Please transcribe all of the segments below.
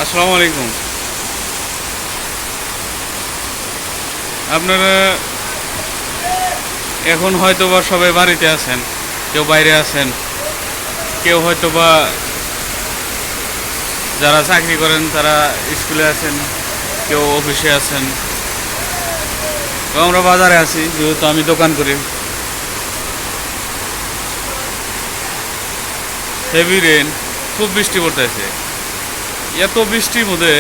আসসালামু আলাইকুম। আপনারা এখন হয়তো বা সবাই বাড়িতে আছেন, কেউ বাইরে আছেন, কেউ হয়তো বা যারা চাকরি করেন তারা স্কুলে আছেন, কেউ অফিসে আছেন। তো আমরা বাজারে আছি, যেহেতু আমি দোকান করি। হেভি রেন, খুব বৃষ্টি পড়তেছে। এত বৃষ্টির মধ্যে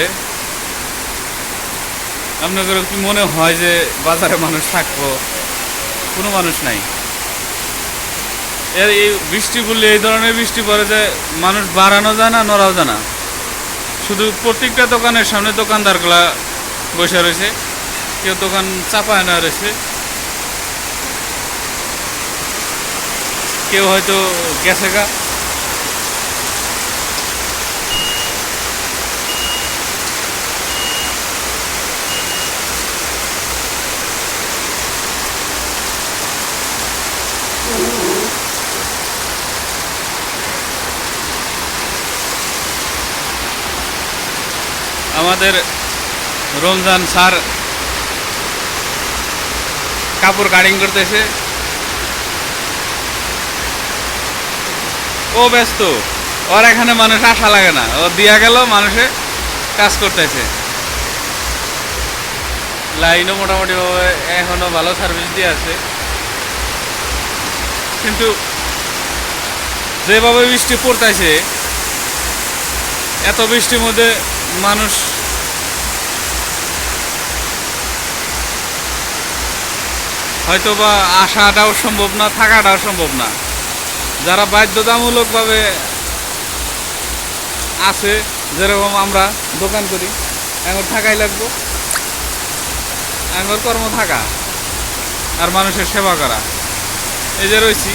আপনাদের কি মনে হয় যে বাজারে মানুষ থাকবো? কোনো মানুষ নাই। এই বৃষ্টি পড়লে এই ধরনের বৃষ্টি পড়ে যে মানুষ বাড়ানো যায় না, নড়াও যায় না। শুধু প্রত্যেকটা দোকানের সামনে দোকানদারগুলা বসে রয়েছে, কেউ দোকান চাপায় না রয়েছে, কেউ হয়তো গেছে গা। আমাদের রমজান স্যার কাপড় কাটিং করতেছে, ও ব্যস্ত, ওর এখানে মানুষ আসা লাগে না, ও দিয়া গেল মানুষে কাজ করতেছে। লাইনও মোটামুটি ভাবে এখনো ভালো সার্ভিস দিয়ে আছে, কিন্তু যেভাবে বৃষ্টি পড়তেছে, এত বৃষ্টির মধ্যে মানুষ হয়তো বা আসাটাও সম্ভব না, থাকাটাও সম্ভব না। যারা বাধ্যতামূলকভাবে আছে, যেরকম আমরা দোকান করি, এখন থাকাই লাগবো, এখন কর্ম থাকা আর মানুষের সেবা করা। এই যে রয়েছি,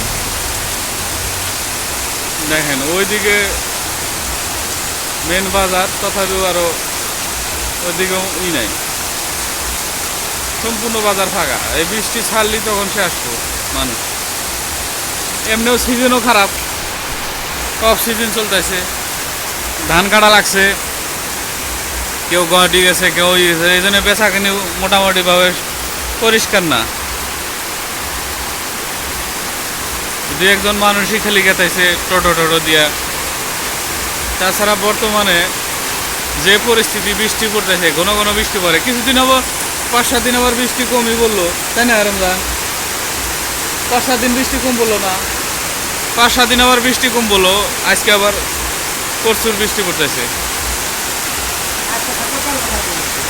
দেখেন ওইদিকে মেন বাজার, তথাপিও আরও ওইদিকেও নাই, সম্পূর্ণ বাজার ফাঁকা। এই বৃষ্টি ছাড়লি তখন সে আসবো মানুষ। এমনিও সিজনও খারাপ, অফ সিজন চলতেছে, ধান কাটা লাগছে, কেউ গুয়াহাটি গেছে, কেউ গেছে, এই জন্য বেচা কিনি মোটামুটিভাবে পরিষ্কার না। দু একজন মানুষই খালি গেতাইছে টোটো দিয়া। তাছাড়া বর্তমানে যে পরিস্থিতি, বৃষ্টি পড়তেছে, ঘন ঘন বৃষ্টি পড়ে। কিছুদিন আবার 5-7 দিন আবার বৃষ্টি কমই বললো, তাই না রমজান? 5-7 দিন বৃষ্টি কম বললো না, 5-7 দিন আবার বৃষ্টি কম বললো, আজকে আবার প্রচুর বৃষ্টি পড়তেছে।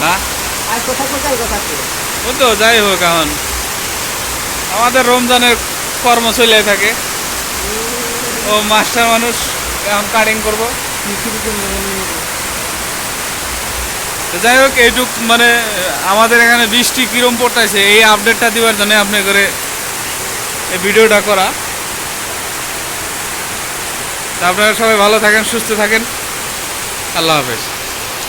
হ্যাঁ, ও তো যাই হোক, এখন আমাদের রমজানের কর্ম চলে থাকে। ও মাস্টার মানুষ, এখন কাটিং করবো। যাই হোক, এইটুক মানে আমাদের এখানে বৃষ্টি কিরম পড়তেছে এই আপডেটটা দিবার জন্য আপনি করে এই ভিডিওটা করা। আপনারা সবাই ভালো থাকেন, সুস্থ থাকেন। আল্লাহ হাফেজ।